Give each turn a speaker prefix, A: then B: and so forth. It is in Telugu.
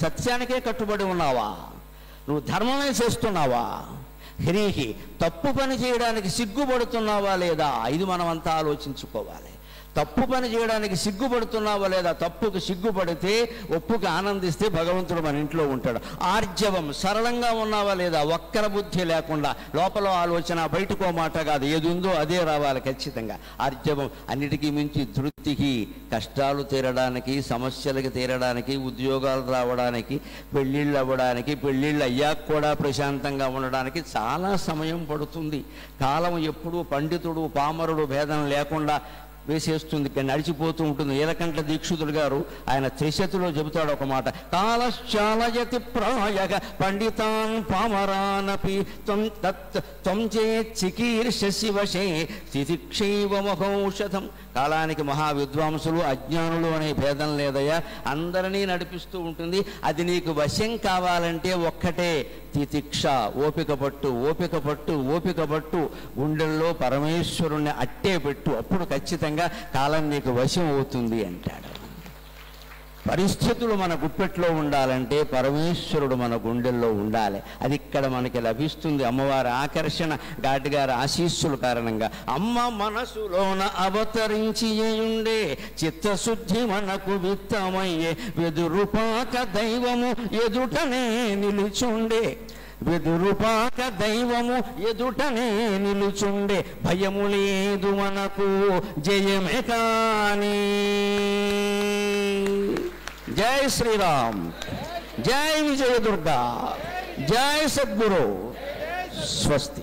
A: సత్యానికే కట్టుబడి ఉన్నావా? నువ్వు ధర్మమే చేస్తున్నావా? హ్రీహి తప్పు పని చేయడానికి సిగ్గుపడుతున్నావా లేదా? ఇది మనమంతా ఆలోచించుకోవాలి. తప్పు పని చేయడానికి సిగ్గుపడుతున్నావా లేదా? తప్పుకు సిగ్గుపడితే, ఒప్పుకి ఆనందిస్తే భగవంతుడు మన ఇంట్లో ఉంటాడు. ఆర్జవం సరళంగా ఉన్నావా లేదా? వక్ర బుద్ధి లేకుండా, లోపల ఆలోచన బయటకో మాట కాదు, ఏది ఉందో అదే రావాలి ఖచ్చితంగా. ఆర్జవం. అన్నిటికీ మించి ధృతికి, కష్టాలు తీరడానికి, సమస్యలకి తీరడానికి, ఉద్యోగాలు రావడానికి, పెళ్ళిళ్ళు అవ్వడానికి, పెళ్ళిళ్ళు అయ్యాక కూడా ప్రశాంతంగా ఉండడానికి చాలా సమయం పడుతుంది. కాలం ఎప్పుడూ పండితుడు పామరుడు భేదం లేకుండా వేసేస్తుంది, నడిచిపోతూ ఉంటుంది. నీలకంఠ దీక్షితుడు గారు ఆయన త్రిశతిలో చెబుతాడు ఒక మాట, కాలశ్చాలయతి ప్రాయగ పండితాన్ పామరానపి త్వం చేత్ చికీర్షసి వశే తితిక్షైవ మహౌషధం. కాలానికి మహావిద్వాంసులు అజ్ఞానులు అనే భేదం లేదయ్యా, అందరినీ నడిపిస్తూ ఉంటుంది. అది నీకు వశం కావాలంటే ఒక్కటే, తితిక్ష. ఓపిక పట్టు, ఓపిక పట్టు, ఓపిక పట్టు. గుండెల్లో పరమేశ్వరుణ్ణి అట్టే పెట్టు, అప్పుడు ఖచ్చితంగా కాలం నీకు వశం అవుతుంది అంటాడు. పరిస్థితులు మన గుప్పెట్లో ఉండాలంటే పరమేశ్వరుడు మన గుండెల్లో ఉండాలి. అది ఇక్కడ మనకి లభిస్తుంది. అమ్మవారి ఆకర్షణ, ఘాటిగారి ఆశీస్సుల కారణంగా. అమ్మ మనసులోన అవతరించి ఉండే చిత్తశుద్ధి మనకు విత్తమయ్యే వెదురుపాక దైవము ఎదుటనే నిలుచుండే. వెదురుపాక దైవము ఎదుటనే నిలుచుండే. భయము లేదు మనకు జయమే కానీ. జై శ్రీరామ్, జై విజయదుర్గా, జై సద్గురు. స్వస్తి.